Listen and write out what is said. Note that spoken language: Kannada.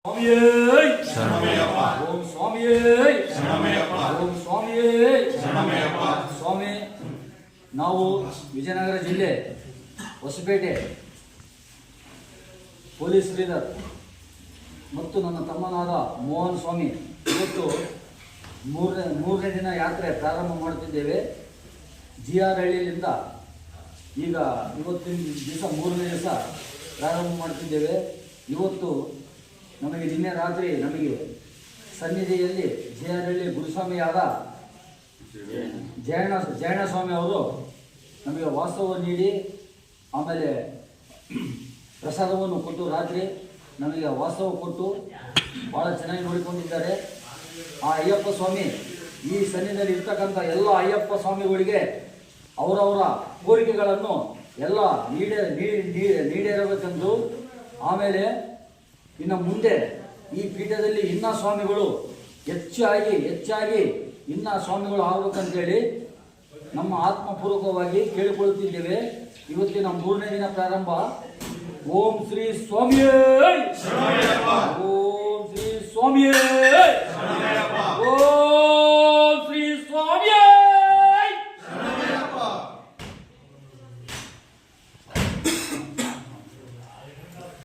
ಸ್ವಾಮಿಯೇ ಶರಣಮಯ್ಯಪ್ಪ. ಓಂ ಸ್ವಾಮಿಯೇ ಶರಣಮಯ್ಯಪ್ಪ. ಓಂ ಸ್ವಾಮಿಯೇ ಶರಣಮಯ್ಯಪ್ಪ. ಸ್ವಾಮಿ, ನಾವು ವಿಜಯನಗರ ಜಿಲ್ಲೆ ಹೊಸಪೇಟೆ ಪೊಲೀಸ್ ಲೀಡರ್ ಮತ್ತು ನನ್ನ ತಮ್ಮನಾದ ಮೋಹನ್ ಸ್ವಾಮಿ ಇವತ್ತು ಮೂರನೇ ದಿನ ಯಾತ್ರೆ ಪ್ರಾರಂಭ ಮಾಡುತ್ತಿದ್ದೇವೆ. GR ಹಳ್ಳಿಯಿಂದ ಈಗ ಇವತ್ತಿನ ದಿವಸ ಮೂರನೇ ದಿವಸ ಪ್ರಾರಂಭ ಮಾಡುತ್ತಿದ್ದೇವೆ. ಇವತ್ತು ನಮಗೆ ನಿನ್ನೆ ರಾತ್ರಿ ನಮಗೆ ಸನ್ನಿಧಿಯಲ್ಲಿ GR ಹಳ್ಳಿ ಗುರುಸ್ವಾಮಿಯಾದ ಜಯಣ್ಣ ಸ್ವಾಮಿ ಅವರು ನಮಗೆ ವಾಸ್ತವವನ್ನು ನೀಡಿ ಆಮೇಲೆ ಪ್ರಸಾದವನ್ನು ಕೊಟ್ಟು ರಾತ್ರಿ ನಮಗೆ ವಾಸ್ತವ ಕೊಟ್ಟು ಭಾಳ ಚೆನ್ನಾಗಿ ನೋಡಿಕೊಂಡಿದ್ದಾರೆ. ಆ ಅಯ್ಯಪ್ಪ ಸ್ವಾಮಿ ಈ ಸನ್ನಿಧಿಯಲ್ಲಿ ಇರ್ತಕ್ಕಂಥ ಎಲ್ಲ ಅಯ್ಯಪ್ಪ ಸ್ವಾಮಿಗಳಿಗೆ ಅವರವರ ಕೋರಿಕೆಗಳನ್ನು ಎಲ್ಲ ನೀಡಿರಬೇಕೆಂದು, ಆಮೇಲೆ ಇನ್ನು ಮುಂದೆ ಈ ಪೀಠದಲ್ಲಿ ಇನ್ನ ಸ್ವಾಮಿಗಳು ಹೆಚ್ಚಾಗಿ ಇನ್ನ ಸ್ವಾಮಿಗಳು ಆಗಬೇಕಂತೇಳಿ ನಮ್ಮ ಆತ್ಮಪೂರ್ವಕವಾಗಿ ಕೇಳಿಕೊಳ್ಳುತ್ತಿದ್ದೇವೆ. ಇವತ್ತಿನ ಮೂರನೇ ದಿನ ಪ್ರಾರಂಭ. ಓಂ ಶ್ರೀ ಸ್ವಾಮಿಯೇ